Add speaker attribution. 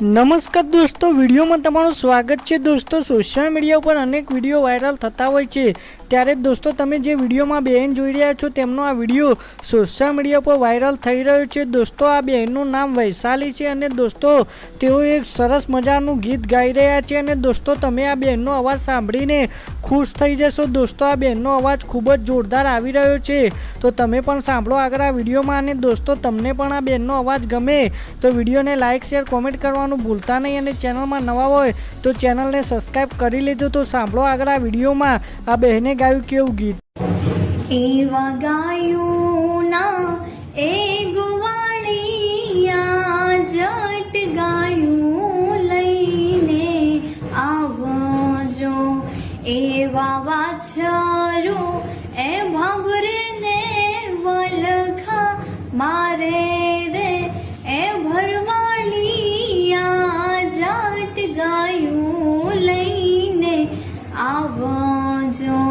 Speaker 1: નમસ્કાર દોસ્તો, વિડીયોમાં તમારું સ્વાગત છે। દોસ્તો, સોશિયલ મીડિયા પર અનેક વિડીયો વાયરલ થતા હોય છે, ત્યારે દોસ્તો તમે જે વિડીયોમાં બહેન જોઈ રહ્યા છો તેમનો આ વિડીયો સોશિયલ મીડિયા પર વાયરલ થઈ રહ્યો છે। દોસ્તો, આ બહેનનું નામ વૈશાલી છે અને દોસ્તો તેઓ એક સરસ મજાનું ગીત ગાઈ રહ્યા છે અને દોસ્તો તમે આ બહેનનો અવાજ સાંભળીને ખુશ થઈ જશો। દોસ્તો, આ બહેનનો અવાજ ખૂબ જ જોરદાર આવી રહ્યો છે, તો તમે પણ સાંભળો આગળ આ વિડીયોમાં। અને દોસ્તો તમને પણ આ બહેનનો અવાજ ગમે તો વિડીયોને લાઇક શેર કોમેન્ટ કરવાનું ભૂલતા નહીં અને ચેનલમાં નવા હોય તો ચેનલને સબસ્ક્રાઇબ કરી લેજો। તો સાંભળો આગળ આ વિડીયોમાં આ બહેને ગાયું કેવું ગીત।
Speaker 2: એવા ગાયું ના એ ગોવાળિયા જટ ગાયું લઈને આવજો, એવા વાછરો એ ભાભરે ને વલખા મારે રે એ ભરવાળિયા જટ ગાયું લઈને આવજો।